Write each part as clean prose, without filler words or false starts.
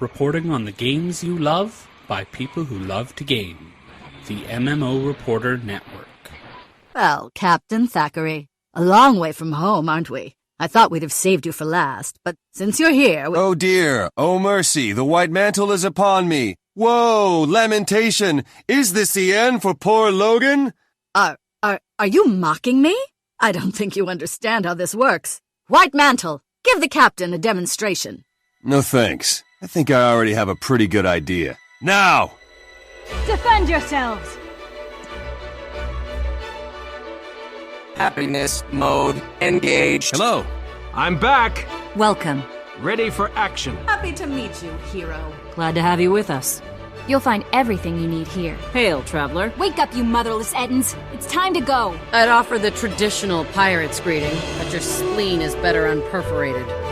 reporting on the games you love by people who love to game. The MMO Reporter Network. Well, Captain Thackeray, a long way from home, aren't we? I thought we'd have saved you for last, but since you're here... Oh dear, oh mercy, the white mantle is upon me. Whoa, lamentation! Is this the end for poor Logan? Are you mocking me? I don't think you understand how this works. White Mantle, give the captain a demonstration. No thanks. I think I already have a pretty good idea. Now! Defend yourselves! Happiness mode engaged. Hello, I'm back. Welcome. Ready for action. Happy to meet you, hero. Glad to have you with us. You'll find everything you need here. Hail, traveler. Wake up, you motherless Ettins. It's time to go. I'd offer the traditional pirate's greeting, but your spleen is better unperforated.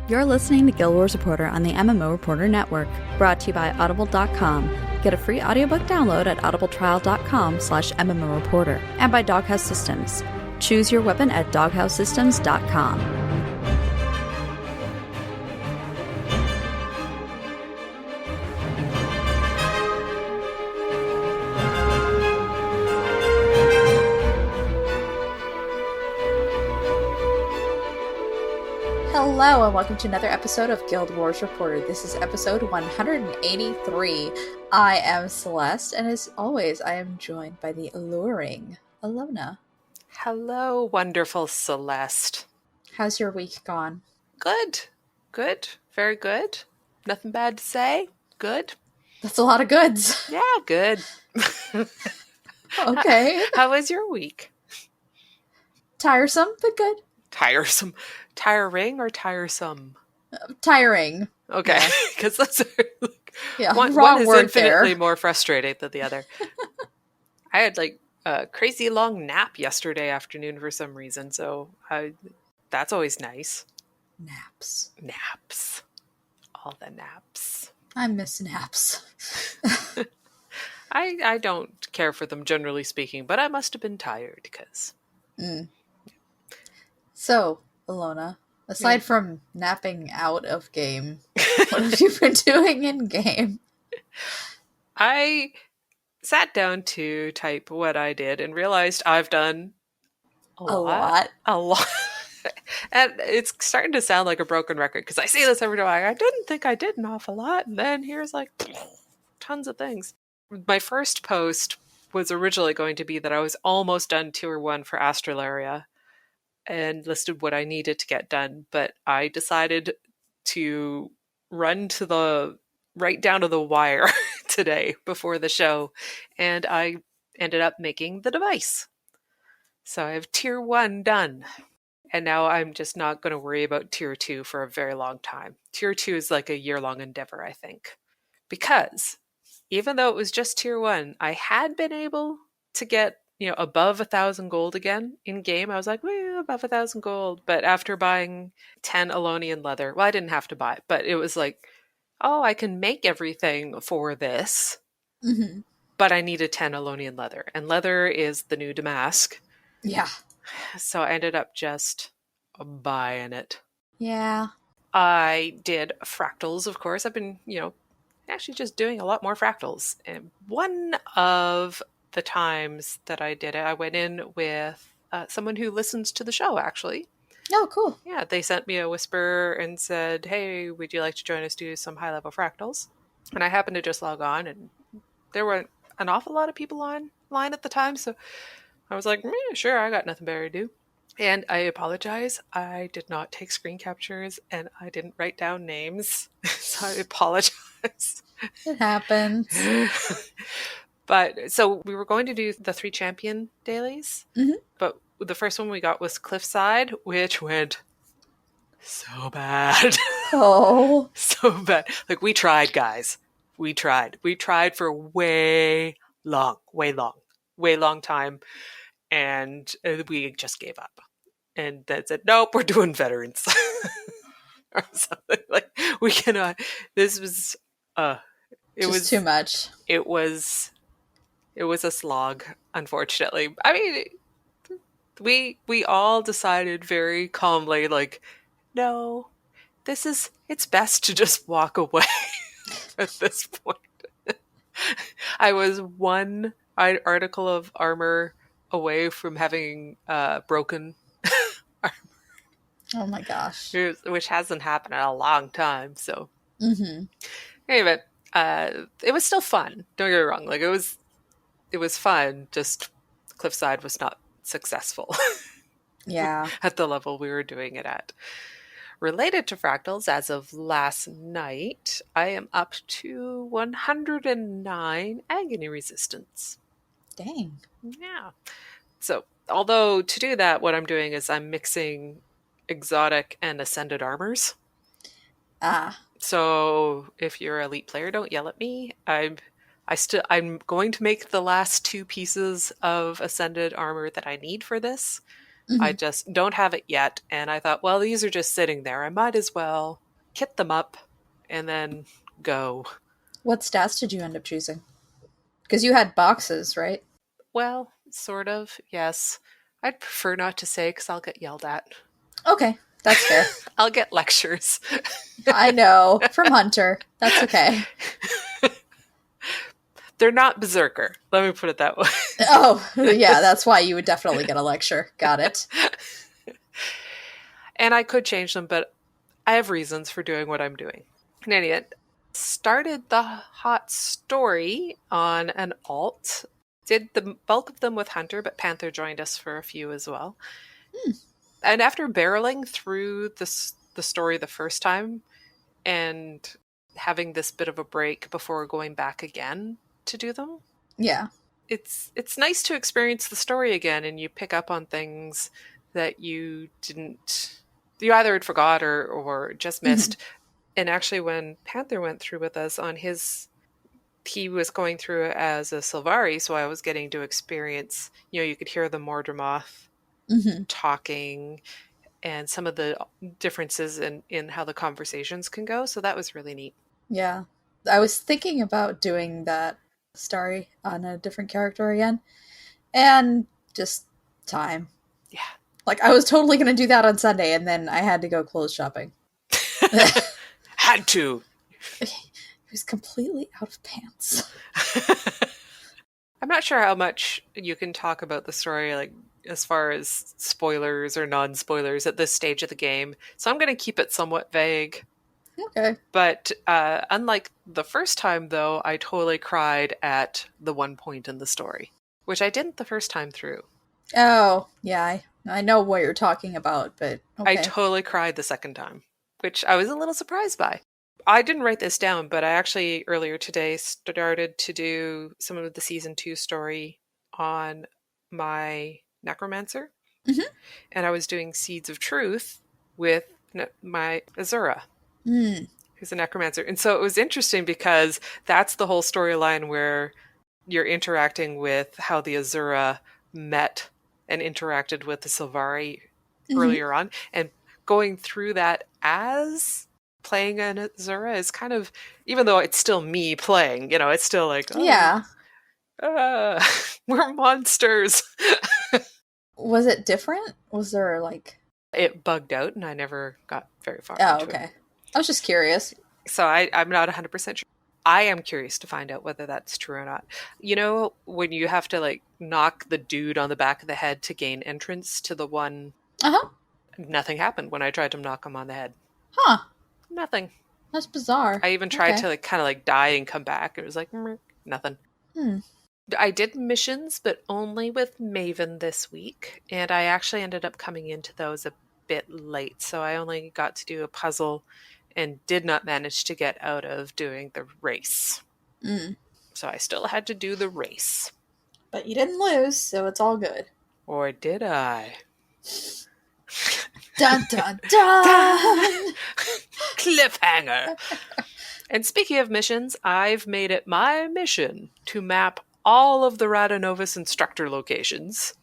You're listening to Guild Wars Reporter on the MMO Reporter Network, brought to you by Audible.com. Get a free audiobook download at audibletrial.com/MMO Reporter, and by Doghouse Systems. Choose your weapon at doghousesystems.com. Hello and welcome to another episode of Guild Wars Reporter. This is episode 183. I am Celeste, and as always, I am joined by the alluring Allona. Hello, wonderful Celeste. How's your week gone? Good. Good. Very good. Nothing bad to say. Good. That's a lot of goods. Yeah, good. Okay. How was your week? Tiresome, but good. Tiresome. Tiring or tiresome? Tiring. Okay, because those are wrong one is word infinitely there. more frustrating than the other. I had a crazy long nap yesterday afternoon for some reason, so that's always nice. Naps. All the naps. I miss naps. I don't care for them generally speaking, but I must have been tired because. So, Allona, aside from napping out of game, what have you been doing in game? I sat down to type what I did and realized I've done a lot. And it's starting to sound like a broken record because I see this every day. I didn't think I did an awful lot. And then here's tons of things. My first post was originally going to be that I was almost done Tier 1 for Astralaria and listed what I needed to get done. But I decided to run right down to the wire today before the show. And I ended up making the device. So I have Tier 1 done. And now I'm just not going to worry about Tier 2 for a very long time. Tier 2 is like a year-long endeavor, I think. Because even though it was just Tier 1, I had been able to get above 1,000 gold again in game. I was like, well, above 1,000 gold. But after buying 10 Allonian leather, well, I didn't have to buy it, but it was like, oh, I can make everything for this, but I needed 10 Allonian leather. And leather is the new damask. Yeah. So I ended up just buying it. Yeah. I did fractals, of course. I've been, actually just doing a lot more fractals. And one of the times that I did it, I went in with someone who listens to the show, actually. Oh, cool. Yeah, they sent me a whisper and said, hey, would you like to join us do some high-level fractals? And I happened to just log on, and there weren't an awful lot of people online at the time, so I was like, sure, I got nothing better to do. And I apologize. I did not take screen captures, and I didn't write down names, so I apologize. It happens. But so we were going to do the 3 champion dailies, but the first one we got was Cliffside, which went so bad. Oh. So bad. We tried, guys. We tried. We tried for way long time, and we just gave up. and then said, nope, we're doing veterans. Or something. Like, we cannot. This was it just was too much. It was a slog, unfortunately. I mean, we all decided very calmly, like, no, it's best to just walk away at this point. I was one article of armor away from having broken armor. Oh my gosh. Which hasn't happened in a long time, so. Mm-hmm. Anyway, it was still fun. Don't get me wrong. Like, it was fun, just Cliffside was not successful. Yeah. At the level we were doing it at. Related to fractals, as of last night, I am up to 109 agony resistance. Dang. Yeah. So, although to do that, what I'm doing is I'm mixing exotic and ascended armors. So if you're an elite player, don't yell at me. I'm going to make the last 2 pieces of ascended armor that I need for this. Mm-hmm. I just don't have it yet, and I thought, well, these are just sitting there. I might as well kit them up and then go. What stats did you end up choosing? Because you had boxes, right? Well, sort of, yes. I'd prefer not to say because I'll get yelled at. Okay, that's fair. I'll get lectures. I know, from Hunter. That's okay. They're not Berserker. Let me put it that way. Oh, yeah, that's why you would definitely get a lecture. Got it. And I could change them, but I have reasons for doing what I'm doing. In any event, started the hot story on an alt. Did the bulk of them with Hunter, but Panther joined us for a few as well. And after barreling through the story the first time and having this bit of a break before going back again to do them, yeah, it's nice to experience the story again, and you pick up on things that you either had forgot or just missed. And actually, when Panther went through with us on he was going through it as a Sylvari, so I was getting to experience, you could hear the Mordramoth talking and some of the differences in how the conversations can go. So that was really neat. Yeah. I was thinking about doing that story on a different character again. And just time. Yeah. Like, I was totally going to do that on Sunday, and then I had to go clothes shopping. Had to. It was completely out of pants. I'm not sure how much you can talk about the story, like, as far as spoilers or non-spoilers at this stage of the game. So I'm going to keep it somewhat vague. Okay. But unlike the first time, though, I totally cried at the one point in the story, which I didn't the first time through. Oh, yeah. I know what you're talking about, but okay. I totally cried the second time, which I was a little surprised by. I didn't write this down, but I actually earlier today started to do some of the season 2 story on my necromancer. And I was doing Seeds of Truth with my Azura, who's a necromancer. And so it was interesting because that's the whole storyline where you're interacting with how the Azura met and interacted with the Sylvari earlier on. And going through that as playing an Azura is kind of, even though it's still me playing, it's still like, yeah, we're monsters. Was it different? Was there like... It bugged out and I never got very far into it. I was just curious. So I'm not 100% sure. I am curious to find out whether that's true or not. When you have to like knock the dude on the back of the head to gain entrance to the one... Nothing happened when I tried to knock him on the head. Nothing. That's bizarre. I even tried to like kind of like die and come back. It was like, nothing. I did missions, but only with Maven this week. And I actually ended up coming into those a bit late. So I only got to do a puzzle and did not manage to get out of doing the race. So I still had to do the race. But you didn't lose, so it's all good. Or did I? Dun, dun, dun! Cliffhanger! And speaking of missions, I've made it my mission to map all of the Radonovus instructor locations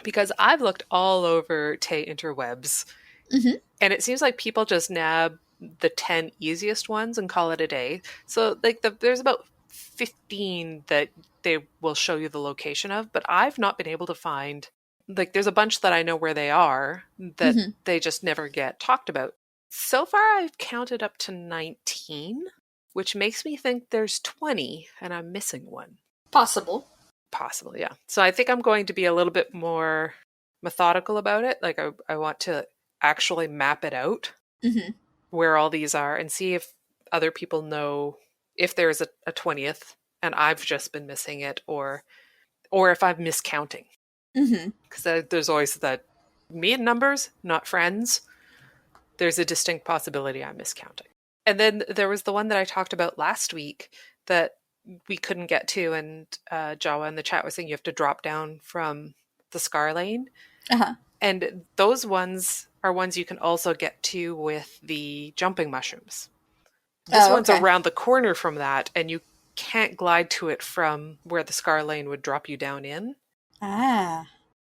because I've looked all over Tay interwebs, and it seems like people just nab the 10 easiest ones and call it a day. So like there's about 15 that they will show you the location of, but I've not been able to find, like there's a bunch that I know where they are that they just never get talked about. So far I've counted up to 19, which makes me think there's 20 and I'm missing one. Possible, yeah. So I think I'm going to be a little bit more methodical about it. Like I want to actually map it out where all these are and see if other people know if there's a 20th and I've just been missing it, or if I'm miscounting. Because there's always that, me and numbers, not friends. There's a distinct possibility I'm miscounting. And then there was the one that I talked about last week that we couldn't get to, and Jawa in the chat was saying you have to drop down from the Scar Lane. And those ones are ones you can also get to with the jumping mushrooms. This one's around the corner from that, and you can't glide to it from where the Scar Lane would drop you down in.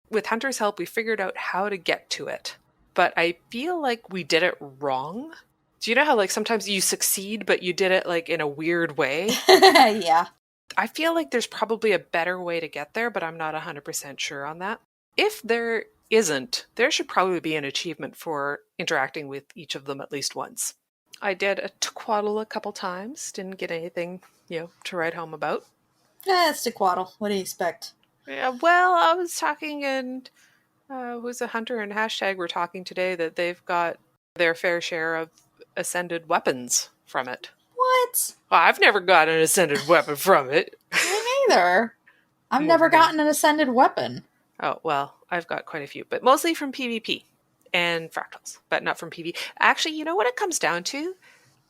With Hunter's help, we figured out how to get to it. But I feel like we did it wrong. Do you know how like sometimes you succeed, but you did it like in a weird way? Yeah. I feel like there's probably a better way to get there, but I'm not 100% sure on that. If there isn't, there should probably be an achievement for interacting with each of them at least once. I did a Tequaddle a couple times. Didn't get anything, to write home about. It's Tequaddle. What do you expect? Yeah, well, I was talking, and who's a Hunter and Hashtag were talking today that they've got their fair share of ascended weapons from it. What? Well, I've never got an ascended weapon from it. Me neither. I've never gotten an ascended weapon. Oh, well, I've got quite a few, but mostly from PvP and fractals, but not from PvE. Actually, you know what it comes down to?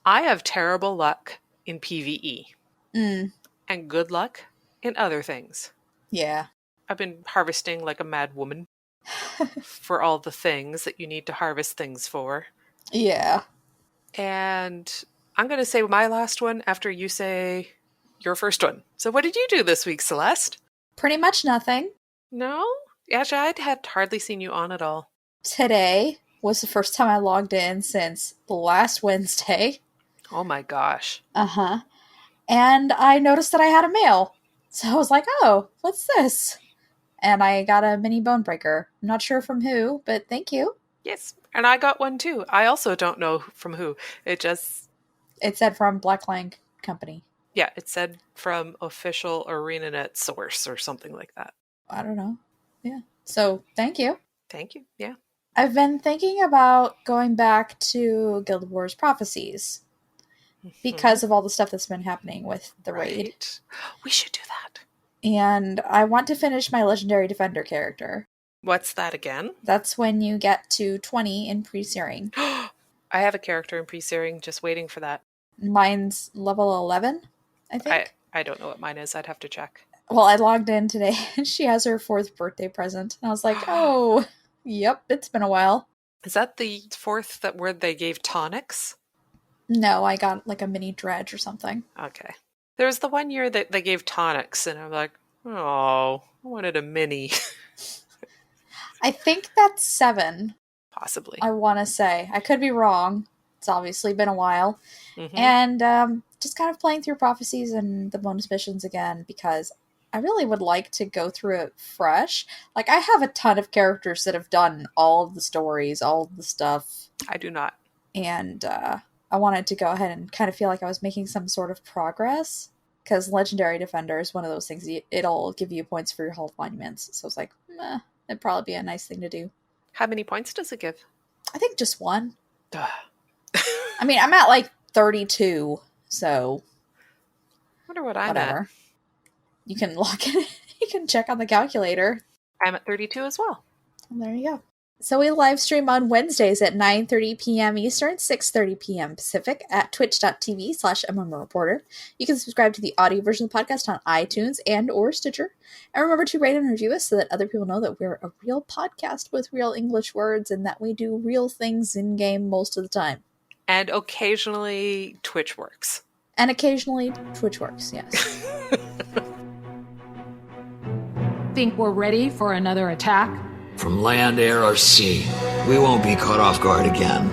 I have terrible luck in PvE. And good luck in other things. Yeah. I've been harvesting like a mad woman for all the things that you need to harvest things for. Yeah. And I'm going to say my last one after you say your first one. So what did you do this week, Celeste? Pretty much nothing. No? Actually, I had hardly seen you on at all. Today was the first time I logged in since last Wednesday. Oh my gosh. And I noticed that I had a mail. So I was like, oh, what's this? And I got a mini bone breaker. I'm not sure from who, but thank you. Yes, and I got one too. I also don't know from who. It said from Blacklang Company. Yeah, it said from official ArenaNet source or something like that. I don't know. Yeah. So thank you. Thank you. Yeah. I've been thinking about going back to Guild Wars Prophecies because of all the stuff that's been happening with the raid. We should do that. And I want to finish my Legendary Defender character. What's that again? That's when you get to 20 in pre-searing. I have a character in pre-searing, just waiting for that. Mine's level 11, I think. I don't know what mine is. I'd have to check. Well, I logged in today and she has her 4th birthday present. And I was like, oh, yep, it's been a while. Is that the 4th where they gave tonics? No, I got like a mini dredge or something. Okay. There was the one year that they gave tonics and I'm like, oh, I wanted a mini. I think that's 7. Possibly. I want to say. I could be wrong. It's obviously been a while. And just kind of playing through Prophecies and the bonus missions again because I really would like to go through it fresh. Like, I have a ton of characters that have done all of the stories, all of the stuff. I do not. And I wanted to go ahead and kind of feel like I was making some sort of progress. Because Legendary Defender is one of those things, it'll give you points for your health monuments. So it's like, it'd probably be a nice thing to do. How many points does it give? I think just 1. I mean, I'm at like 32, so... Wonder what I'm whatever. at. You can log in. You can check on the calculator. I'm at 32 as well. And there you go. So we live stream on Wednesdays at 9:30 p.m. Eastern, 6:30 p.m. Pacific at twitch.tv/MMOreporter. You can subscribe to the audio version of the podcast on iTunes and or Stitcher. And remember to rate and review us so that other people know that we're a real podcast with real English words and that we do real things in-game most of the time. And occasionally Twitch works. And occasionally Twitch works, yes. Think we're ready for another attack? From land, air, or sea, we won't be caught off guard again.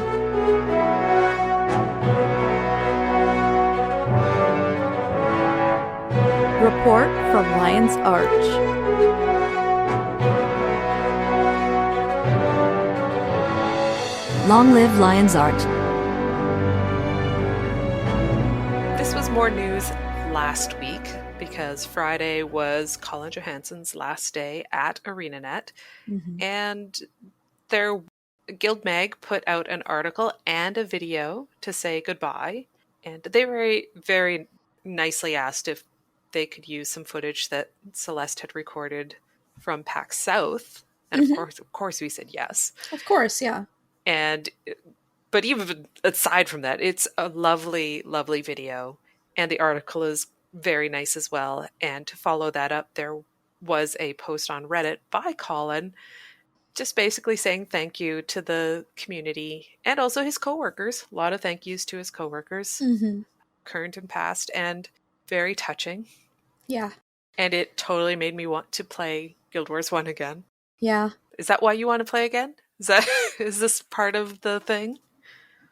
Report from Lion's Arch. Long live Lion's Arch. This was more news last week because Friday was Colin Johansson's last day at ArenaNet, and their Guild Mag put out an article and a video to say goodbye, and they very, very nicely asked if they could use some footage that Celeste had recorded from PAX South, and of course we said yes. Of course, yeah. But even aside from that, it's a lovely, lovely video, and the article is very nice as well. And to follow that up, there was a post on Reddit by Colin, just basically saying thank you to the community and also his coworkers. A lot of thank yous to his coworkers, current and past, and very touching. Yeah. And it totally made me want to play Guild Wars 1 again. Yeah. Is that why you want to play again? Is this part of the thing?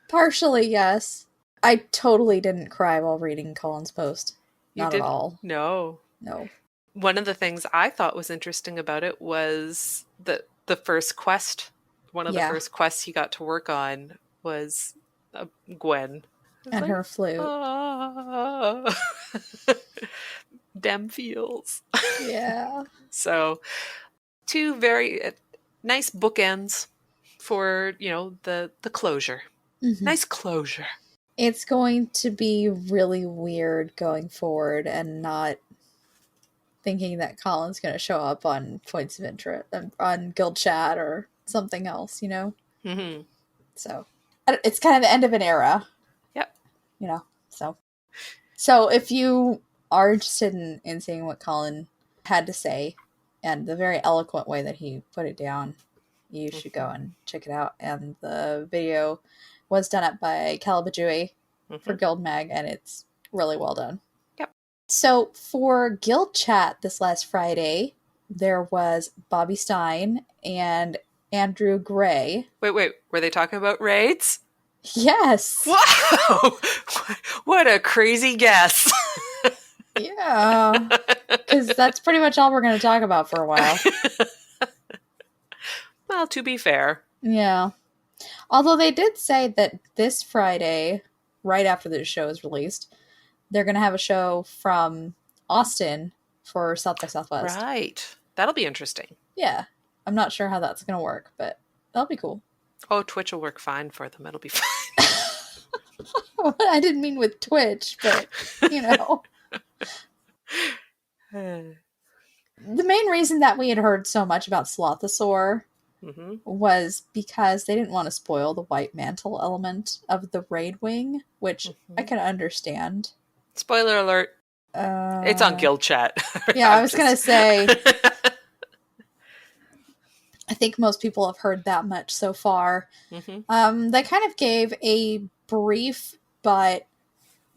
Partially, yes. I totally didn't cry while reading Colin's post. Not at all. No. One of the things I thought was interesting about it was the first quest. One of the first quests he got to work on was Gwen. And her flute. Dem feels. Yeah. So, two very nice bookends for, the closure. Nice closure. It's going to be really weird going forward and not thinking that Colin's going to show up on Points of Interest, on Guild Chat or something else, So, it's kind of the end of an era. Yep. So if you are interested in seeing what Colin had to say and the very eloquent way that he put it down, you should go and check it out. And the video was done up by Calabajui for Guild Mag, and it's really well done. Yep. So for Guild Chat this last Friday, there was Bobby Stein and Andrew Gray. Wait. Were they talking about raids? Yes. Wow! What a crazy guess. Yeah. Because that's pretty much all we're going to talk about for a while. Well, to be fair. Yeah. Although they did say that this Friday, right after the show is released, they're going to have a show from Austin for South by Southwest. Right. That'll be interesting. Yeah. I'm not sure how that's going to work, but that'll be cool. Oh, Twitch will work fine for them. It'll be fine. I didn't mean with Twitch, but, The main reason that we had heard so much about Slothosaur was because they didn't want to spoil the white mantle element of the raid wing, which I can understand. Spoiler alert. It's on Guild Chat. Yeah, I was going to say... I think most people have heard that much so far. They kind of gave a brief but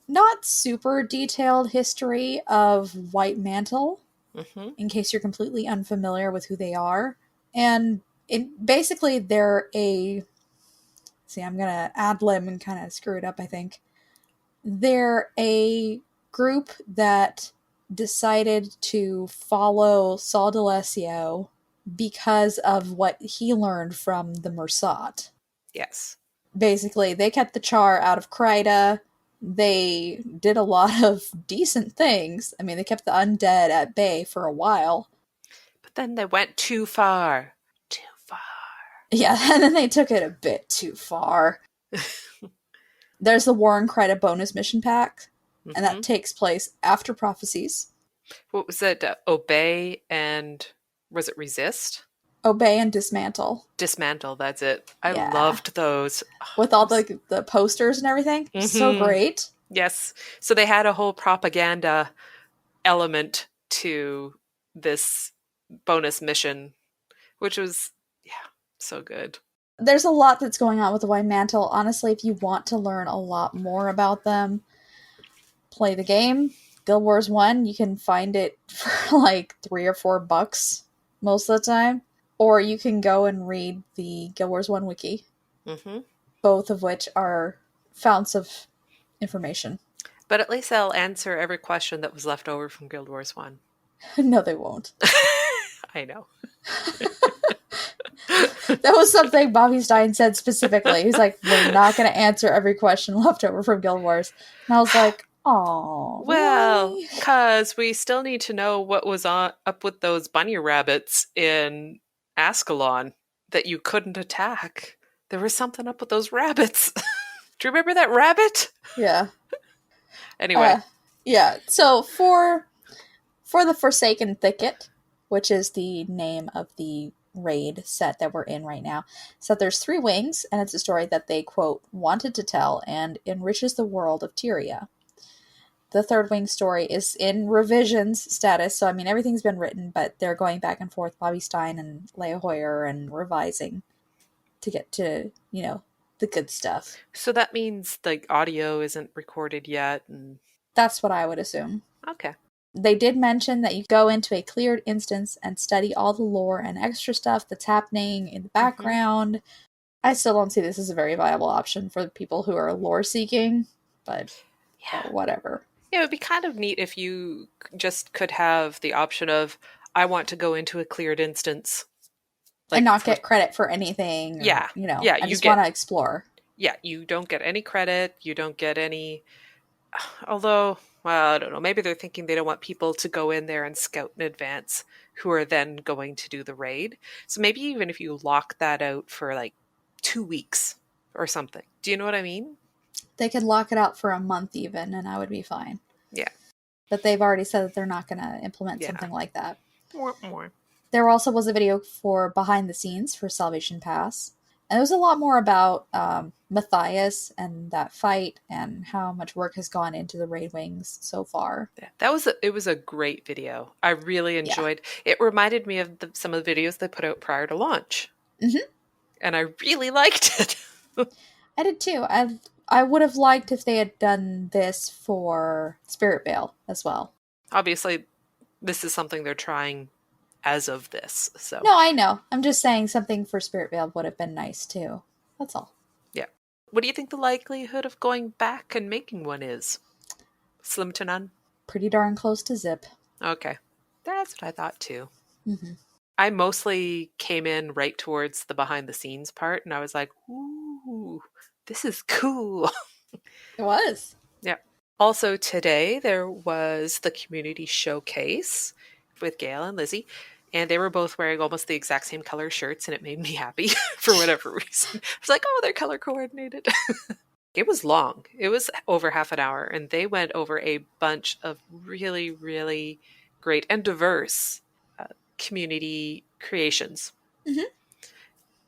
not super detailed history of White Mantle, in case you're completely unfamiliar with who they are. And basically they're I'm going to ad-lib and kind of screw it up, I think. They're a group that decided to follow Saul D'Alessio because of what he learned from the Mersat. Yes. Basically, they kept the Char out of Kryta. They did a lot of decent things. I mean, they kept the undead at bay for a while. But then they went too far. Too far. Yeah, and then they took it a bit too far. There's the War in Kryta bonus mission pack, and that takes place after Prophecies. What was it? Obey and... Was it Resist? Obey and Dismantle. Dismantle, that's it. I loved those. With all the posters and everything. So great. Yes. So they had a whole propaganda element to this bonus mission, which was, so good. There's a lot that's going on with the White Mantle. Honestly, if you want to learn a lot more about them, play the game. Guild Wars 1, you can find it for like $3 or $4 most of the time. or you can go and read the Guild Wars 1 wiki. Mm-hmm. Both of which are founts of information. But at least they'll answer every question that was left over from Guild Wars 1. No, they won't. I know. That was something Bobby Stein said specifically. He's like, we're not going to answer every question left over from Guild Wars. And I was like, oh, well, really? because we still need to know what was up with those bunny rabbits in Ascalon that you couldn't attack. There was something up with those rabbits. Do you remember that rabbit? Yeah. Anyway. Yeah. So for the Forsaken Thicket, which is the name of the raid set that we're in right now, so there's 3 wings, and it's a story that they, quote, wanted to tell and enriches the world of Tyria. The 3rd wing story is in revisions status, so I mean everything's been written, but they're going back and forth, Bobby Stein and Leia Hoyer, and revising to get to, the good stuff. So that means the audio isn't recorded yet? And that's what I would assume. Okay. They did mention that you go into a cleared instance and study all the lore and extra stuff that's happening in the background. I still don't see this as a very viable option for the people who are lore seeking, but whatever. Yeah, it would be kind of neat if you just could have the option of, I want to go into a cleared instance. And not get credit for anything. Or, yeah. I just want to explore. Yeah, you don't get any credit. You don't get any... Although, well, I don't know. Maybe they're thinking they don't want people to go in there and scout in advance who are then going to do the raid. So maybe even if you lock that out for like 2 weeks or something. Do you know what I mean? They could lock it out for a month even, and I would be fine. Yeah. But they've already said that they're not going to implement something like that. More. There also was a video for behind the scenes for Salvation Pass. And it was a lot more about Matthias and that fight and how much work has gone into the raid wings so far. Yeah, it was a great video. I really enjoyed. It reminded me of some of the videos they put out prior to launch. Mm-hmm. And I really liked it. I did too. I would have liked if they had done this for Spirit Vale as well. Obviously, this is something they're trying as of this. So no, I know. I'm just saying something for Spirit Vale would have been nice too. That's all. Yeah. What do you think the likelihood of going back and making one is? Slim to none? Pretty darn close to zip. Okay. That's what I thought too. Mm-hmm. I mostly came in right towards the behind the scenes part, and I was like, ooh, this is cool. It was. Yeah. Also today, there was the community showcase with Gail and Lizzie. And they were both wearing almost the exact same color shirts, and it made me happy for whatever reason. I was like, oh, they're color coordinated. It was long. It was over half an hour, and they went over a bunch of really, really great and diverse community creations. Mm-hmm.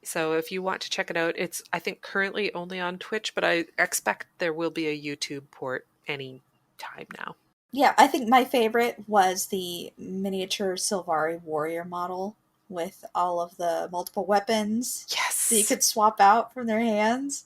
So if you want to check it out, it's, I think, currently only on Twitch, but I expect there will be a YouTube port any time now. Yeah, I think my favorite was the miniature Sylvari warrior model with all of the multiple weapons. Yes. That you could swap out from their hands.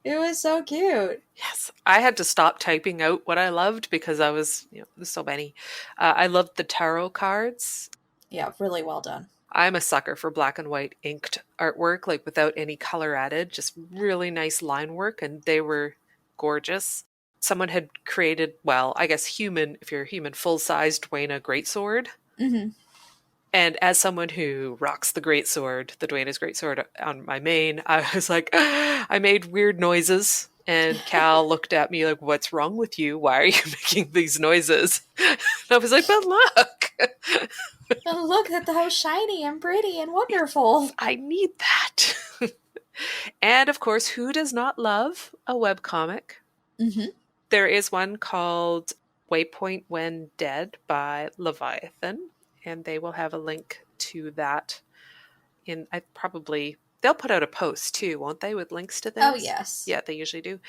It was so cute. Yes. I had to stop typing out what I loved because I was, there's so many. I loved the tarot cards. Yeah, really well done. I'm a sucker for black and white inked artwork, like without any color added, just really nice line work, and they were gorgeous. Someone had created, well, I guess if you're a human, full-size Dwayna greatsword. Mm-hmm. And as someone who rocks the greatsword, the Dwayna's greatsword on my main, I was like, I made weird noises. And Cal looked at me like, what's wrong with you? Why are you making these noises? And I was like, but look. But look at how shiny and pretty and wonderful. I need that. And of course, who does not love a webcomic? Mm-hmm. There is one called Waypoint When Dead by Leviathan, and they will have a link to that they'll put out a post too, won't they, with links to this? Oh, yes. Yeah, they usually do.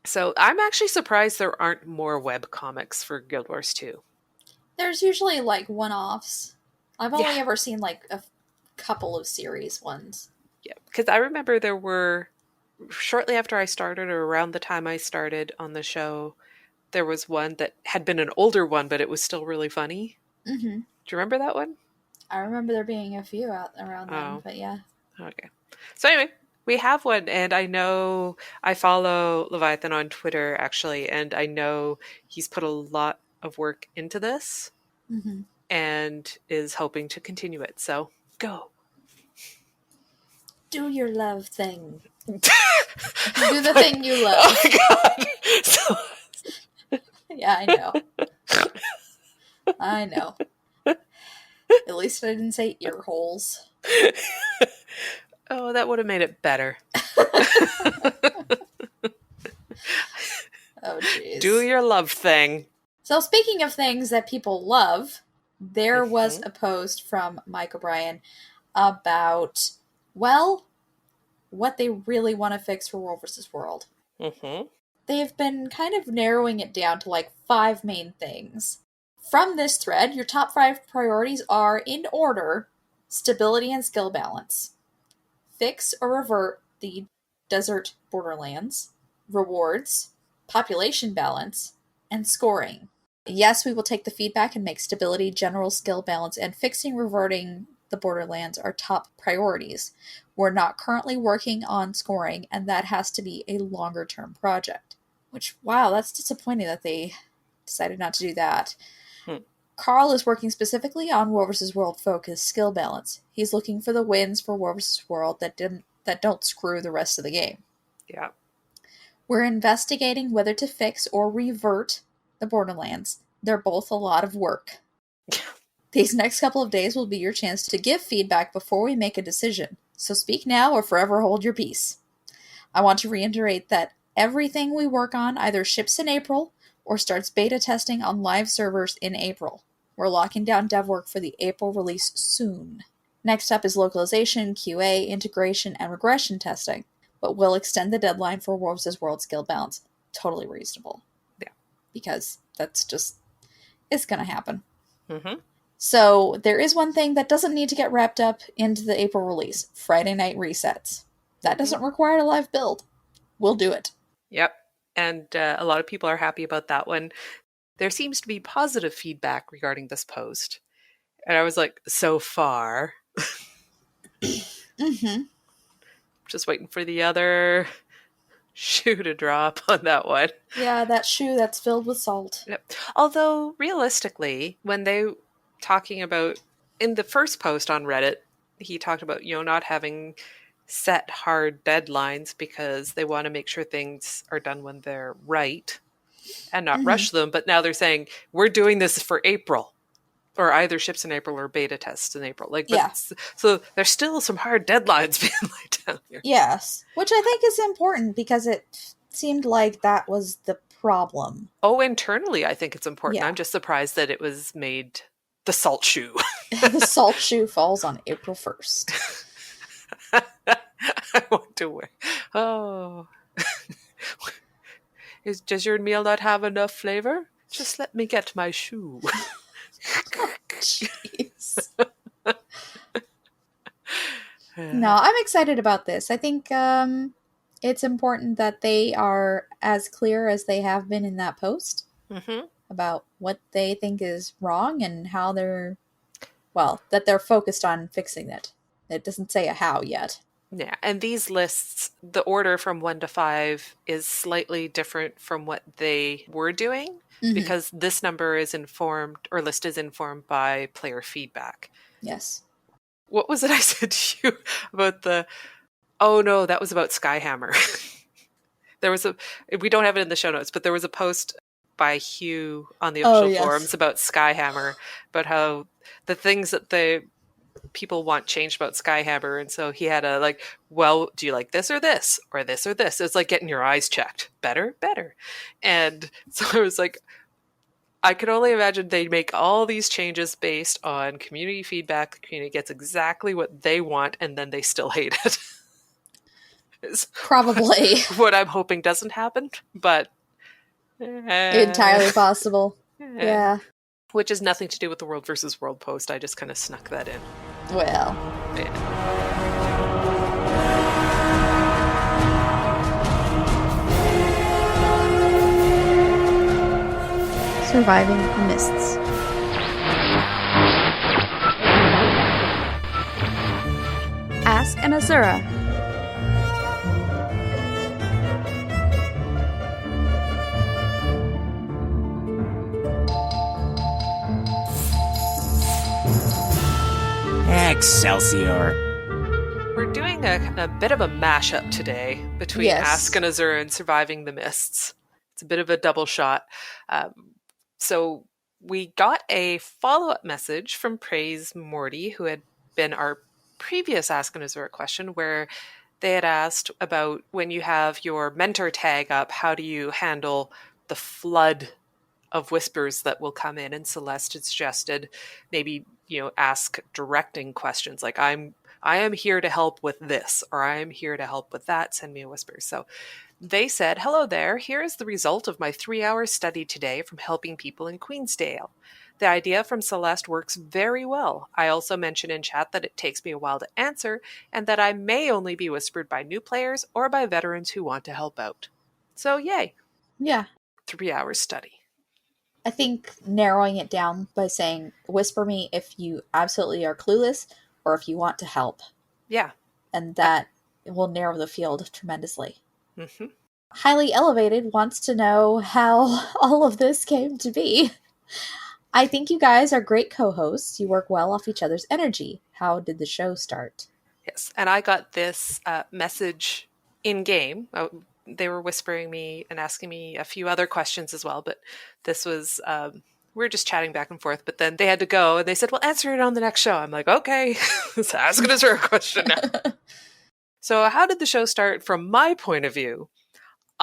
So I'm actually surprised there aren't more webcomics for Guild Wars 2. There's usually like one-offs. I've only ever seen like a couple of series ones. Yeah, because I remember there were, shortly after I started, or around the time I started on the show, there was one that had been an older one, but it was still really funny. Mm-hmm. Do you remember that one? I remember there being a few out around then, but yeah. Okay. So anyway, we have one, and I know I follow Leviathan on Twitter, actually, and I know he's put a lot of work into this and is hoping to continue it. So, go. Do your love thing. Do the thing you love. Oh my god! Yeah, I know. I know. At least I didn't say ear holes. Oh, that would have made it better. Oh, jeez. Do your love thing. So, speaking of things that people love, there was a post from Mike O'Brien about, well, what they really want to fix for World vs. World. They've been kind of narrowing it down to like 5 main things. From this thread, your top 5 priorities are, in order, stability and skill balance, fix or revert the desert borderlands, rewards, population balance, and scoring. Yes, we will take the feedback and make stability, general skill balance, and fixing reverting the borderlands our top priorities. We're not currently working on scoring, and that has to be a longer-term project. Which, wow, that's disappointing that they decided not to do that. Carl is working specifically on World vs. World focused skill balance. He's looking for the wins for World vs. World that don't screw the rest of the game. Yeah. We're investigating whether to fix or revert the Borderlands. They're both a lot of work. These next couple of days will be your chance to give feedback before we make a decision. So speak now or forever hold your peace. I want to reiterate that everything we work on either ships in April or starts beta testing on live servers in April. We're locking down dev work for the April release soon. Next up is localization, QA, integration, and regression testing, but we'll extend the deadline for World vs. World skill balance. Totally reasonable. Yeah. Because that's just, it's going to happen. So there is one thing that doesn't need to get wrapped up into the April release, Friday night resets. That doesn't require a live build. We'll do it. Yep. And a lot of people are happy about that one. There seems to be positive feedback regarding this post. And I was like, so far. Just waiting for the other shoe to drop on that one. Yeah, that shoe that's filled with salt. Yep. Although, realistically, when they talking about, in the first post on Reddit, he talked about, not having set hard deadlines because they want to make sure things are done when they're right and not rush them. But now they're saying, we're doing this for April, or either ships in April or beta tests in April. So there's still some hard deadlines being laid down here. Yes, which I think is important because it seemed like that was the problem. Oh, internally, I think it's important. Yeah. I'm just surprised that it was made the salt shoe. The salt shoe falls on April 1st. I want to wear. Oh. Does your meal not have enough flavor? Just let me get my shoe. Jeez. No, I'm excited about this. I think it's important that they are as clear as they have been in that post about what they think is wrong and how that they're focused on fixing it. It doesn't say a how yet. Yeah, and these lists, the order from 1 to 5 is slightly different from what they were doing because this number is informed, or list is informed by player feedback. Yes. What was it I said to you about oh no, that was about Skyhammer. We don't have it in the show notes, but there was a post by Hugh on the official forums about Skyhammer, about how the things that people want changed about Skyhammer, and so he had do you like this or this or this or this? It's like getting your eyes checked. Better. And so I was like, I could only imagine they'd make all these changes based on community feedback. The community gets exactly what they want, and then they still hate it. Probably. What I'm hoping doesn't happen, but entirely possible. Yeah. Which has nothing to do with the World vs. World post. I just kind of snuck that in. Well. Yeah. Surviving the Mists. Ask and Azura. Excelsior. We're doing a bit of a mashup today between Ask and Azura and Surviving the Mists. It's a bit of a double shot. So we got a follow-up message from Praise Morty, who had been our previous Ask and Azura question, where they had asked about when you have your mentor tag up, how do you handle the flood of whispers that will come in? And Celeste had suggested maybe, ask directing questions like, I am here to help with this, or I am here to help with that. Send me a whisper. So they said, hello there. Here is the result of my 3-hour study today from helping people in Queensdale. The idea from Celeste works very well. I also mentioned in chat that it takes me a while to answer and that I may only be whispered by new players or by veterans who want to help out. So yay. Yeah. 3 hours study. I think narrowing it down by saying, whisper me if you absolutely are clueless or if you want to help. Yeah. And that will narrow the field tremendously. Mm-hmm. Highly Elevated wants to know how all of this came to be. I think you guys are great co-hosts. You work well off each other's energy. How did the show start? Yes, and I got this message in-game. They were whispering me and asking me a few other questions as well, but this was, we were just chatting back and forth, but then they had to go, and they said, well, answer it on the next show. I'm like, okay, let's ask an Azura question now. So how did the show start from my point of view?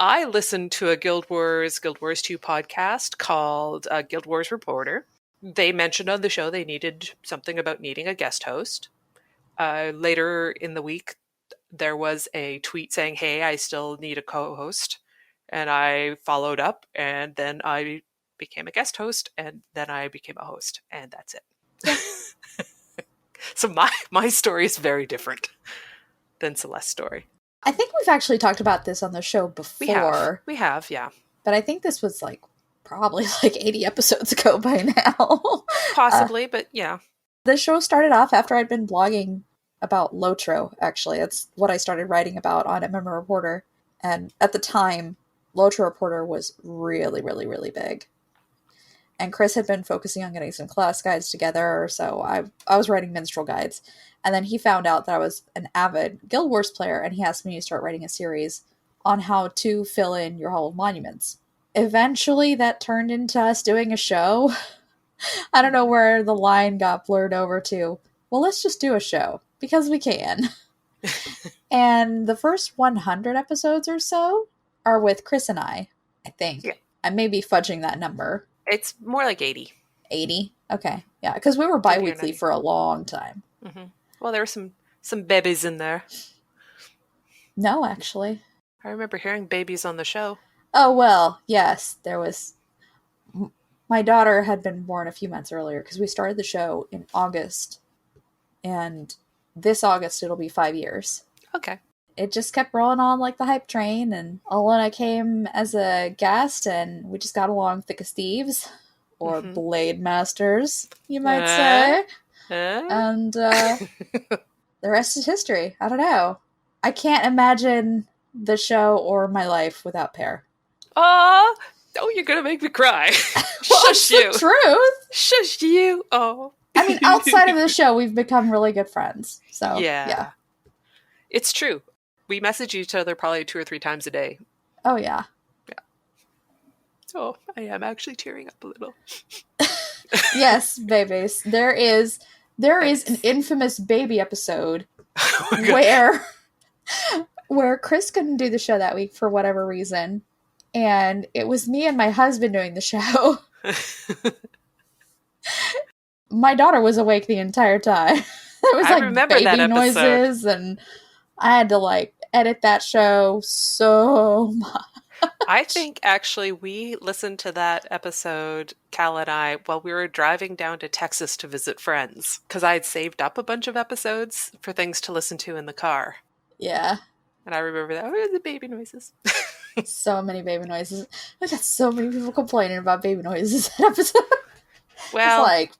I listened to a Guild Wars 2 podcast called Guild Wars Reporter. They mentioned on the show they needed something about needing a guest host. Later in the week, there was a tweet saying, hey, I still need a co-host. And I followed up, and then I became a guest host, and then I became a host. And that's it. So my story is very different than Celeste's story. I think we've actually talked about this on the show before. We have, yeah. But I think this was probably 80 episodes ago by now. Possibly, but yeah. The show started off after I'd been blogging about Lotro, actually. That's what I started writing about on MMO Reporter. And at the time, Lotro Reporter was really, really, really big. And Chris had been focusing on getting some class guides together, so I was writing minstrel guides. And then he found out that I was an avid Guild Wars player, and he asked me to start writing a series on how to fill in your Hall of Monuments. Eventually, that turned into us doing a show. I don't know where the line got blurred over to, well, let's just do a show, because we can. And the first 100 episodes or so are with Chris and I think. Yeah. I may be fudging that number. It's more like 80. 80? Okay. Yeah, because we were bi-weekly for a long time. Mm-hmm. Well, there were some babies in there. No, actually. I remember hearing babies on the show. Oh, well, yes. There was... My daughter had been born a few months earlier because we started the show in August. And this August it'll be 5 years. Okay. It just kept rolling on like the hype train, and Allona came as a guest, and we just got along thick as thieves. Or blade masters, you might say. And the rest is history. I don't know. I can't imagine the show or my life without Pear. Oh, you're gonna make me cry. Well, Shush you. The truth. Shush you. Oh. I mean, outside of the show, we've become really good friends. So yeah. It's true. We message each other probably 2 or 3 times a day. Oh, yeah. Oh, I am actually tearing up a little. Yes, babies. There is an infamous baby episode where Chris couldn't do the show that week for whatever reason. And it was me and my husband doing the show. My daughter was awake the entire time. There was baby noises, and I had to edit that show so much. I think actually we listened to that episode, Cal and I, while we were driving down to Texas to visit friends, because I had saved up a bunch of episodes for things to listen to in the car. Yeah. And I remember that. Oh, the baby noises. So many baby noises. I got so many people complaining about baby noises that episode. Well, it's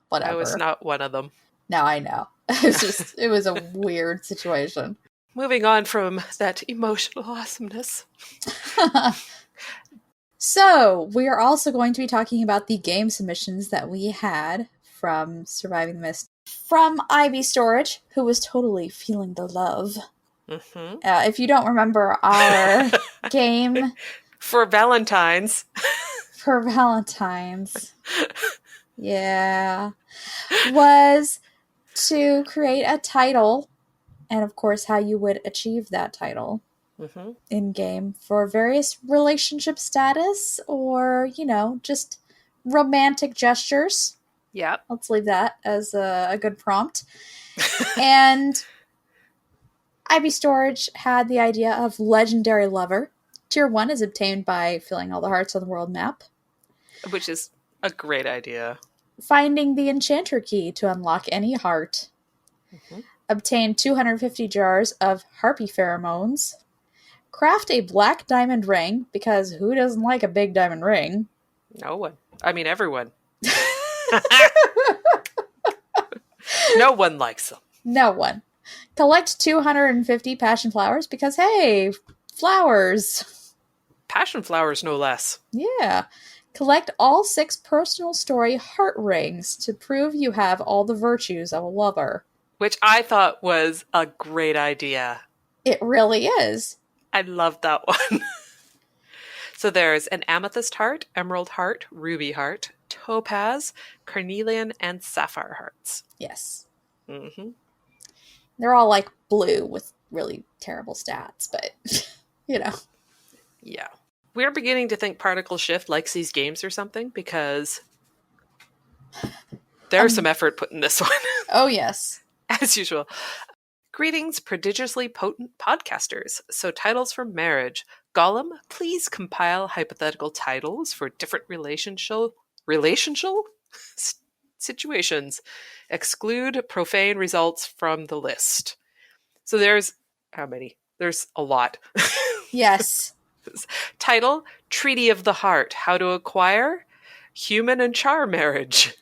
whatever. I was not one of them. No, I know. It was a weird situation. Moving on from that emotional awesomeness. So, we are also going to be talking about the game submissions that we had from Surviving the Mist. From Ivy Storage, who was totally feeling the love. Mm-hmm. If you don't remember our game... For Valentine's. For Valentine's. Yeah. Was to create a title, and of course how you would achieve that title in-game for various relationship status or, just romantic gestures. Yeah. Let's leave that as a good prompt. And Ivy Storage had the idea of Legendary Lover. Tier 1 is obtained by filling all the hearts on the world map. Which is a great idea. Finding the Enchanter Key to unlock any heart. Obtain 250 jars of Harpy Pheromones. Craft a black diamond ring, because who doesn't like a big diamond ring? No one. I mean, everyone. No one likes them. No one. Collect 250 passion flowers, because hey, flowers. Passion flowers, no less. Yeah. Collect all 6 personal story heart rings to prove you have all the virtues of a lover. Which I thought was a great idea. It really is. I love that one. So there's an amethyst heart, emerald heart, ruby heart, topaz, carnelian, and sapphire hearts. Yes. Mm-hmm. They're all like blue with really terrible stats, but Yeah. We're beginning to think Particle Shift likes these games or something because there's some effort put in this one. Oh, yes. As usual. Greetings, prodigiously potent podcasters. So titles for marriage. Gollum, please compile hypothetical titles for different relational situations. Exclude profane results from the list. So there's, how many? There's a lot. Yes. Title, Treaty of the Heart. How to acquire? Human and Char marriage.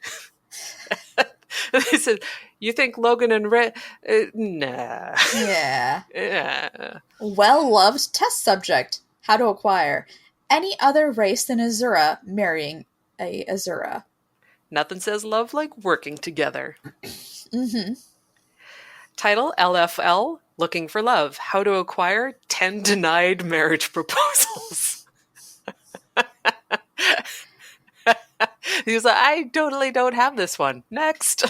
They said, you think Logan and Red? Nah. Yeah. Yeah. Well-loved test subject. How to acquire? Any other race than Azura marrying a Azura. Nothing says love like working together. Mm-hmm. Title, LFL, Looking for Love. How to acquire 10 denied marriage proposals. He was like, I totally don't have this one. Next.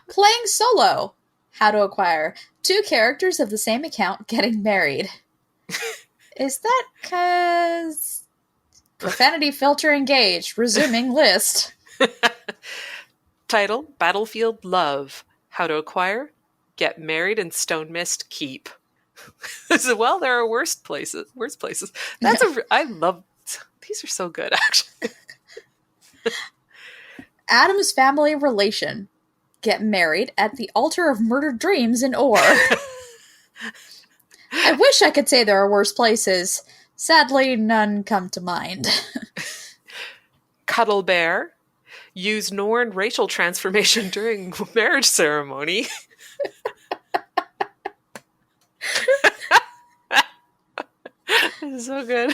Playing solo. How to acquire 2 characters of the same account getting married. Is that because profanity filter engaged? Resuming list. Title, Battlefield Love. How to acquire? Get married in Stone Mist Keep. So, well, there are worse places. That's I love, these are so good, actually. Adam's family relation. Get married at the altar of murdered dreams in Ore. I wish I could say there are worse places. Sadly, none come to mind. Cuddle Bear. Use Norn racial transformation during marriage ceremony. This is so good.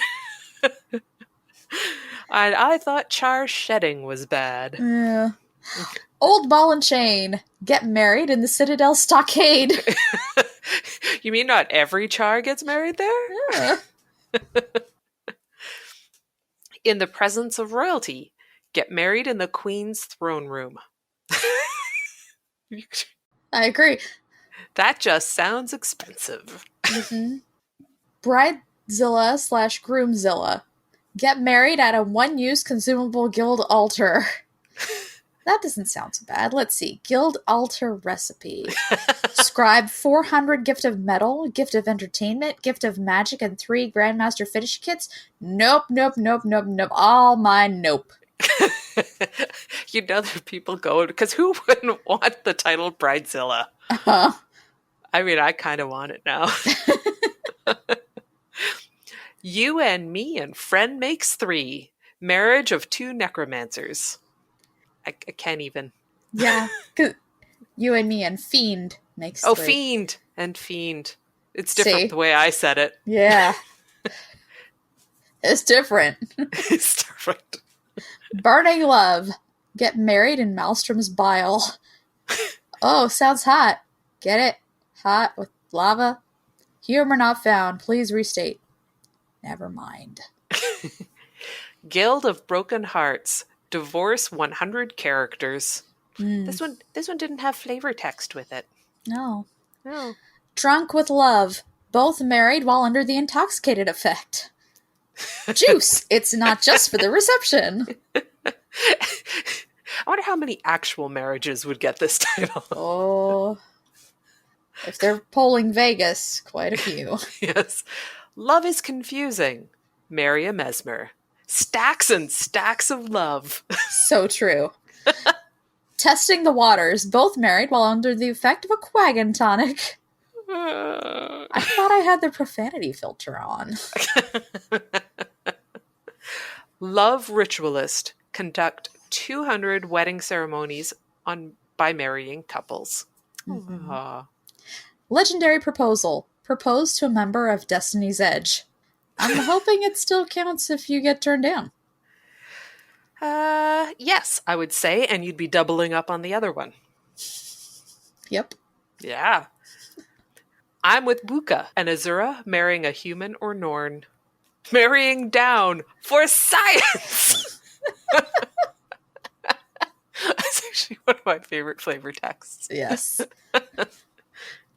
I thought Char shedding was bad. Yeah. Old Ball and Chain. Get married in the Citadel Stockade. You mean not every Char gets married there? Yeah. In the presence of royalty. Get married in the Queen's throne room. I agree. That just sounds expensive. Mm-hmm. Bridezilla/Groomzilla. Get married at a one-use consumable guild altar. That doesn't sound so bad. Let's see. Guild altar recipe. Scribe 400 gift of metal, gift of entertainment, gift of magic, and 3 Grandmaster finish kits. Nope. All mine, nope. You know there are people going, because who wouldn't want the title Bridezilla? Uh-huh. I mean, I kind of want it now. You and me and friend makes 3. Marriage of 2 necromancers. I can't even. Yeah. You and me and Fiend makes Oh, 3. Fiend and Fiend. It's different See? the way I said it. Yeah. It's different. It's different. Burning Love. Get married in Maelstrom's bile. Oh, sounds hot. Get it? Hot with lava? Humor not found. Please restate. Never mind. Guild of Broken Hearts. Divorce 100 characters. This one didn't have flavor text with it. No. No. Drunk with Love. Both married while under the intoxicated effect. Juice. It's not just for the reception. I wonder how many actual marriages would get this title. Oh. If they're polling Vegas, quite a few. Yes. Love is confusing. Marry a mesmer. Stacks and stacks of love. So true. Testing the waters. Both married while under the effect of a quaggin tonic. I thought I had the profanity filter on. Love Ritualist. Conduct 200 wedding ceremonies by marrying couples. Mm-hmm. Legendary Proposal. Propose to a member of Destiny's Edge. I'm hoping it still counts if you get turned down. Yes, I would say, and you'd be doubling up on the other one. Yep. Yeah. I'm with Buka and Azura marrying a human or Norn. Marrying down for science! That's actually one of my favorite flavor texts. Yes.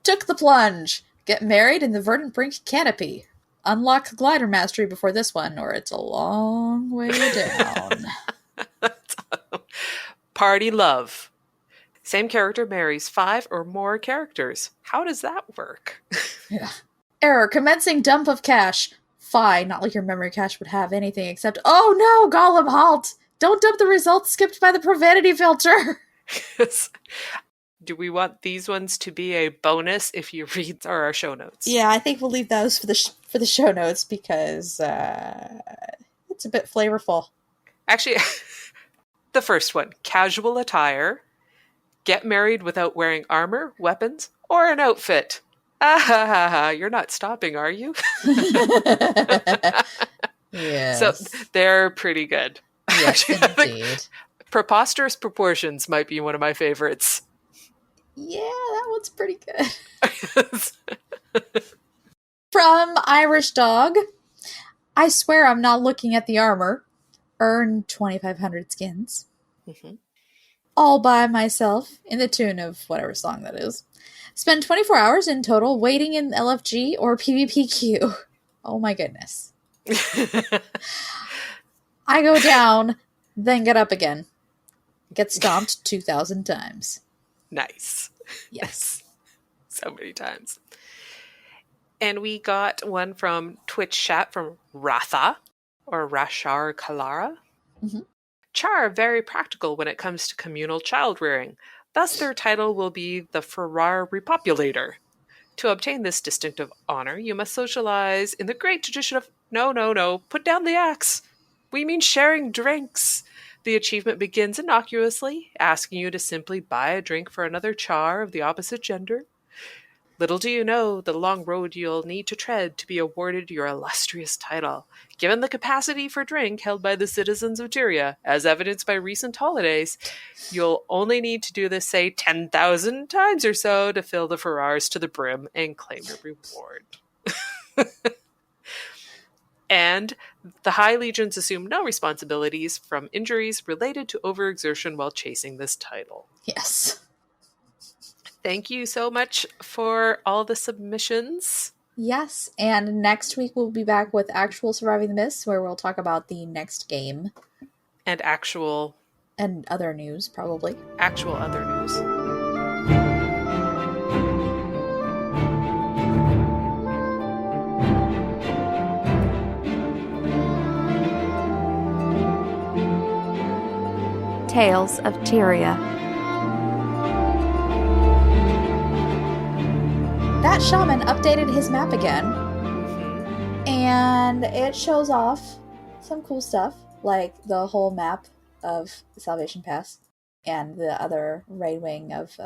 Took the plunge. Get married in the Verdant Brink canopy. Unlock glider mastery before this one, or it's a long way down. Party love. Same character marries 5 or more characters. How does that work? Yeah. Error. Commencing dump of cache. Fine. Not like your memory cache would have anything except, oh no, Gollum, halt! Don't dump the results skipped by the profanity filter. Do we want these ones to be a bonus if you read our show notes? Yeah, I think we'll leave those for the show notes because it's a bit flavorful. Actually, the first one, casual attire, get married without wearing armor, weapons, or an outfit. You're not stopping, are you? Yes. So they're pretty good. Yes, indeed. Preposterous Proportions might be one of my favorites. Yeah, that one's pretty good. From Irish Dog. I swear I'm not looking at the armor. Earn 2,500 skins. Mm-hmm. All by myself, in the tune of whatever song that is. Spend 24 hours in total waiting in LFG or PvP queue. Oh my goodness. I go down, then get up again. Get stomped 2,000 times. Nice. Yes. So many times. And we got one from Twitch chat from Ratha, or Rashar Kalara. Mm-hmm. Char are very practical when it comes to communal child rearing. Thus their title will be the Ferrar Repopulator. To obtain this distinctive honor, you must socialize in the great tradition of no, put down the axe. We mean sharing drinks. The achievement begins innocuously, asking you to simply buy a drink for another char of the opposite gender. Little do you know the long road you'll need to tread to be awarded your illustrious title. Given the capacity for drink held by the citizens of Tyria, as evidenced by recent holidays, you'll only need to do this, say, 10,000 times or so to fill the Ferrars to the brim and claim your reward. And the High Legions assume no responsibilities from injuries related to overexertion while chasing this title. Yes. Thank you so much for all the submissions. Yes, and next week we'll be back with actual Surviving the Mists, where we'll talk about the next game. And actual... And other news, probably. Actual other news. Tales of Tyria. That shaman updated his map again, and it shows off some cool stuff, like the whole map of the Salvation Pass and the other raid wing of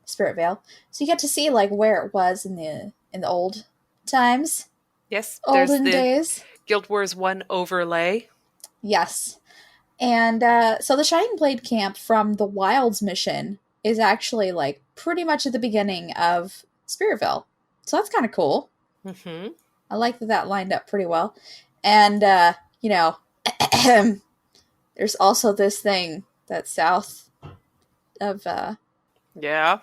Spirit Vale. So you get to see like where it was in the old times. Yes, Olden days. Guild Wars 1 overlay. Yes. And so the Shining Blade camp from the Wilds mission is actually like pretty much at the beginning of Spiritville. So that's kind of cool. Mm-hmm. I like that lined up pretty well. And, you know, there's also this thing that's south of... yeah.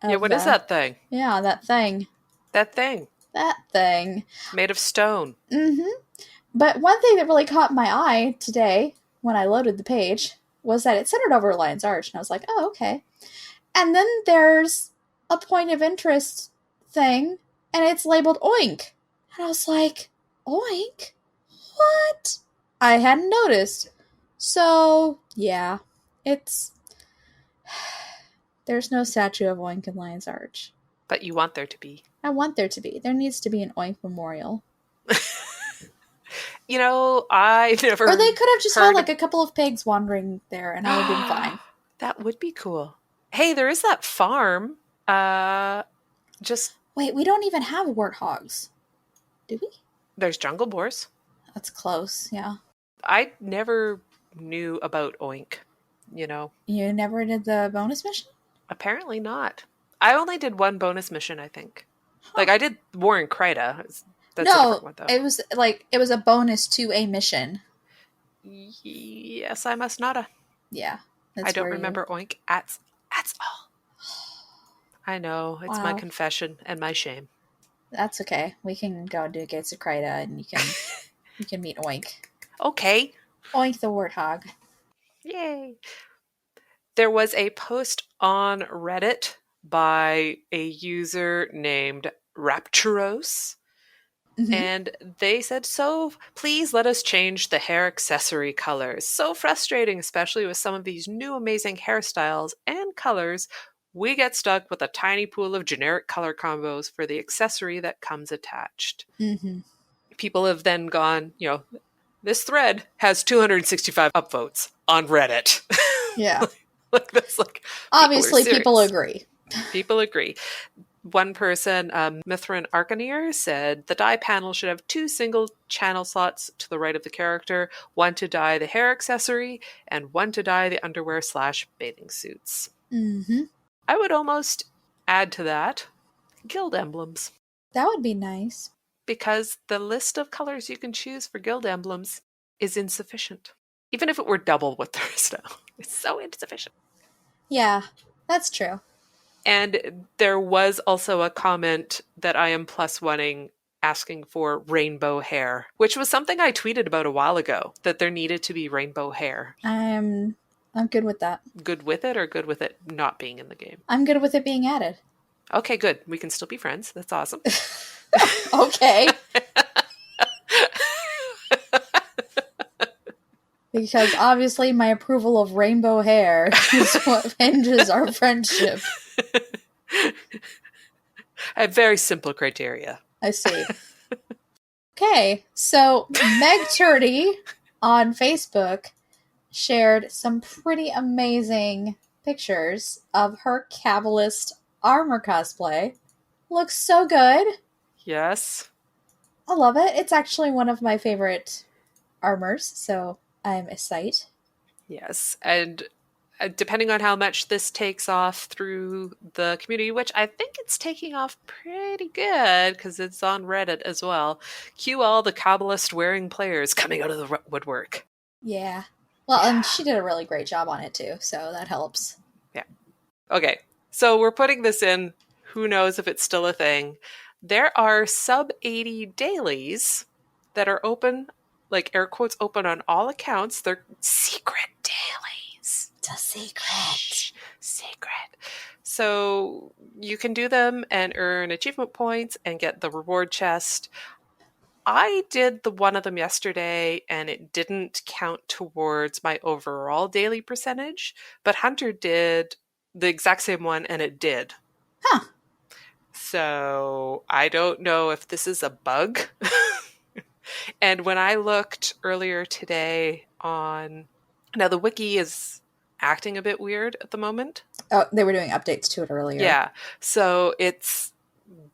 Yeah, what is that thing? Yeah, that thing. That thing. That thing. Made of stone. Mm-hmm. But one thing that really caught my eye today when I loaded the page was that it centered over Lion's Arch. And I was like, oh, okay. And then there's a point of interest thing, and it's labeled Oink. And I was like, Oink? What? I hadn't noticed. So, yeah. There's no statue of Oink in Lion's Arch. But you want there to be. I want there to be. There needs to be an Oink memorial. You know, I never. Or they could have just had like a couple of pigs wandering there, and I would have been fine. That would be cool. Hey, there is that farm. Wait, we don't even have warthogs, do we? There's jungle boars. That's close, yeah. I never knew about Oink. You know. You never did the bonus mission? Apparently not. I only did one bonus mission, I think. Huh. Like I did War in Kryta. That's a different one, though. It was a bonus to a mission. Yes, I must not have. Yeah. I don't remember Oink at all. I know. It's my confession and my shame. That's okay. We can go and do Gates of Kryta and you can meet Oink. Okay. Oink the warthog. Yay. There was a post on Reddit by a user named Rapturos. Mm-hmm. And they said, so please let us change the hair accessory colors. So frustrating, especially with some of these new amazing hairstyles and colors. We get stuck with a tiny pool of generic color combos for the accessory that comes attached. Mm-hmm. People have then gone, this thread has 265 upvotes on Reddit. Yeah. That's obviously people agree. People agree. One person, Mithrin Arcaneer, said the dye panel should have 2 single channel slots to the right of the character, one to dye the hair accessory, and one to dye the underwear / bathing suits. Mm-hmm. I would almost add to that guild emblems. That would be nice. Because the list of colors you can choose for guild emblems is insufficient. Even if it were double what there is now. It's so insufficient. Yeah, that's true. And there was also a comment that I am +1ing asking for rainbow hair, which was something I tweeted about a while ago, that there needed to be rainbow hair. I'm good with that. Good with it or good with it not being in the game? I'm good with it being added. Okay, good. We can still be friends. That's awesome. Okay. Because obviously my approval of rainbow hair is what hinges our friendship. I have very simple criteria. I see. Okay, so Meg Turdy on Facebook shared some pretty amazing pictures of her Cabalist armor cosplay. Looks so good. Yes. I love it. It's actually one of my favorite armors, so I'm a sight. Yes, and depending on how much this takes off through the community, which I think it's taking off pretty good because it's on Reddit as well. Cue all the Cabalist wearing players coming out of the woodwork. Yeah. Well, and she did a really great job on it too, so that helps. Yeah. Okay, so we're putting this in. Who knows if it's still a thing. There are sub 80 dailies that are open, like air quotes open on all accounts. They're secret dailies. It's a secret. Shh, secret. So you can do them and earn achievement points and get the reward chest. I did one of them yesterday and it didn't count towards my overall daily percentage, but Hunter did the exact same one and it did. Huh. So I don't know if this is a bug. And when I looked earlier today on, now the wiki is acting a bit weird at the moment. Oh, they were doing updates to it earlier. Yeah. So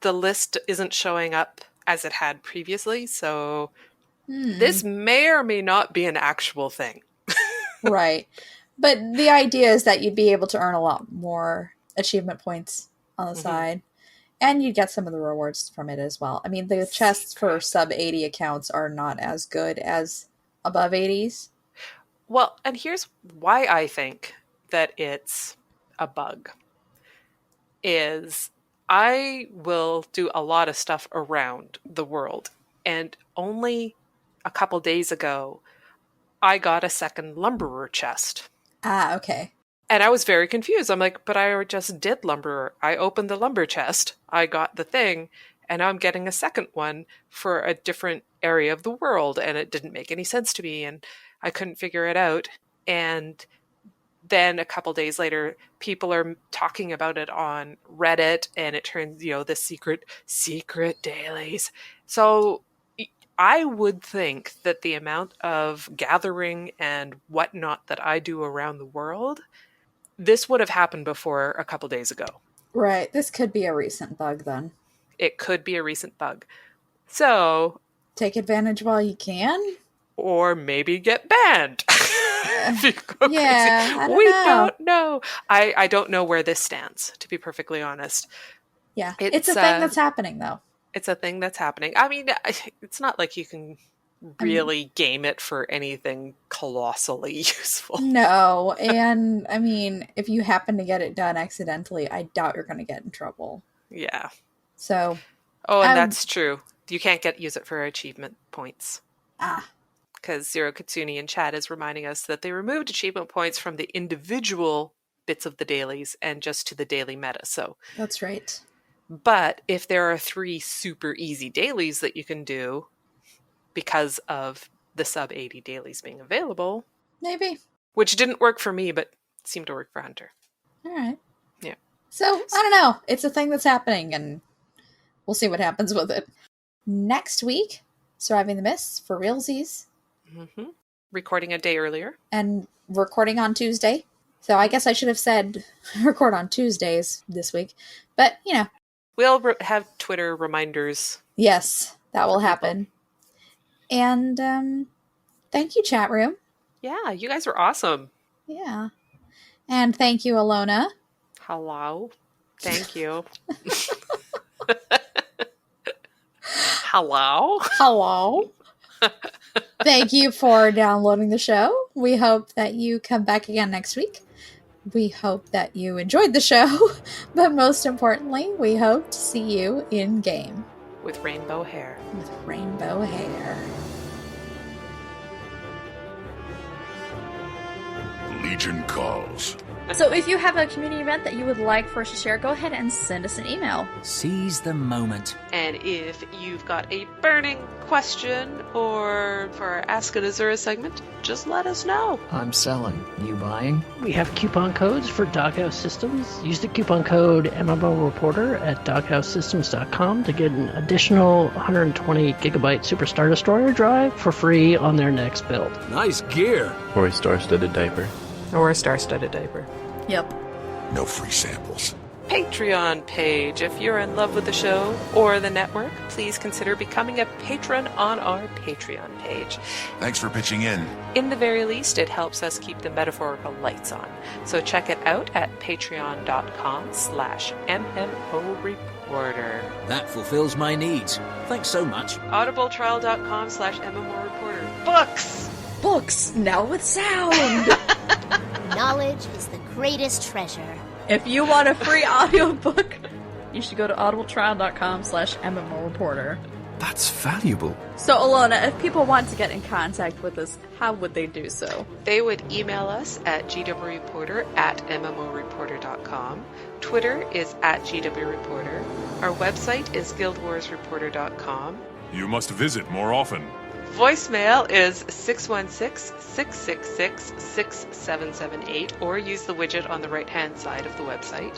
the list isn't showing up as it had previously. So this may or may not be an actual thing. Right. But the idea is that you'd be able to earn a lot more achievement points on the side. And you'd get some of the rewards from it as well. I mean, the chests for sub 80 accounts are not as good as above 80s. Well, and here's why I think that it's a bug. Is I will do a lot of stuff around the world. And only a couple days ago, I got a second lumberer chest. Ah, okay. And I was very confused. I'm like, but I just did lumberer. I opened the lumber chest. I got the thing. And now I'm getting a second one for a different area of the world. And it didn't make any sense to me. And I couldn't figure it out. And then a couple days later, people are talking about it on Reddit. And it turns, the secret dailies. So I would think that the amount of gathering and whatnot that I do around the world, this would have happened before a couple days ago. Right. This could be a recent bug then. It could be a recent bug. So take advantage while you can. Or maybe get banned. Yeah, I don't know. I don't know where this stands, to be perfectly honest. Yeah, it's a thing that's happening, though. It's a thing that's happening. I mean, it's not like you can really game it for anything colossally useful. No, and I mean, if you happen to get it done accidentally, I doubt you're going to get in trouble. Yeah. So. Oh, and that's true. You can't use it for achievement points. Ah. Because Zero Kitsune in chat is reminding us that they removed achievement points from the individual bits of the dailies and just to the daily meta. So that's right. But if there are 3 super easy dailies that you can do because of the sub 80 dailies being available, maybe. Which didn't work for me, but seemed to work for Hunter. All right. Yeah. So I don't know. It's a thing that's happening, and we'll see what happens with it. Next week, Surviving the Mists for realsies. Mm-hmm. Recording a day earlier. And recording on Tuesday. So I guess I should have said record on Tuesdays this week. But, We'll have Twitter reminders. Yes, that will happen. And thank you, chat room. Yeah, you guys were awesome. Yeah. And thank you, Allona. Hello. Thank you. Hello. Hello. Thank you for downloading the show. We hope that you come back again next week. We hope that you enjoyed the show, but most importantly, we hope to see you in game. With rainbow hair. With rainbow hair. Legion calls. So if you have a community event that you would like for us to share, go ahead and send us an email. Seize the moment. And if you've got a burning question or for our Ask an Azura segment, just let us know. I'm selling. You buying? We have coupon codes for Doghouse Systems. Use the coupon code MMO Reporter at doghousesystems.com to get an additional 120 gigabyte Super Star Destroyer drive for free on their next build. Nice gear. Or a star-studded diaper. Or a star-studded diaper. Yep. No free samples. Patreon page. If you're in love with the show or the network, please consider becoming a patron on our Patreon page. Thanks for pitching in. In the very least, it helps us keep the metaphorical lights on. So check it out at patreon.com/MMO Reporter. That fulfills my needs. Thanks so much. audibletrial.com/MMO Reporter. Books! Books, now with sound! Knowledge is the greatest treasure. If you want a free audiobook, you should go to audibletrial.com/MMOreporter. That's valuable. So, Allona, if people want to get in contact with us, how would they do so? They would email us at gwreporter@MMOreporter.com. Twitter is @GWReporter. Our website is guildwarsreporter.com. You must visit more often. Voicemail is 616-666-6778, or use the widget on the right-hand side of the website.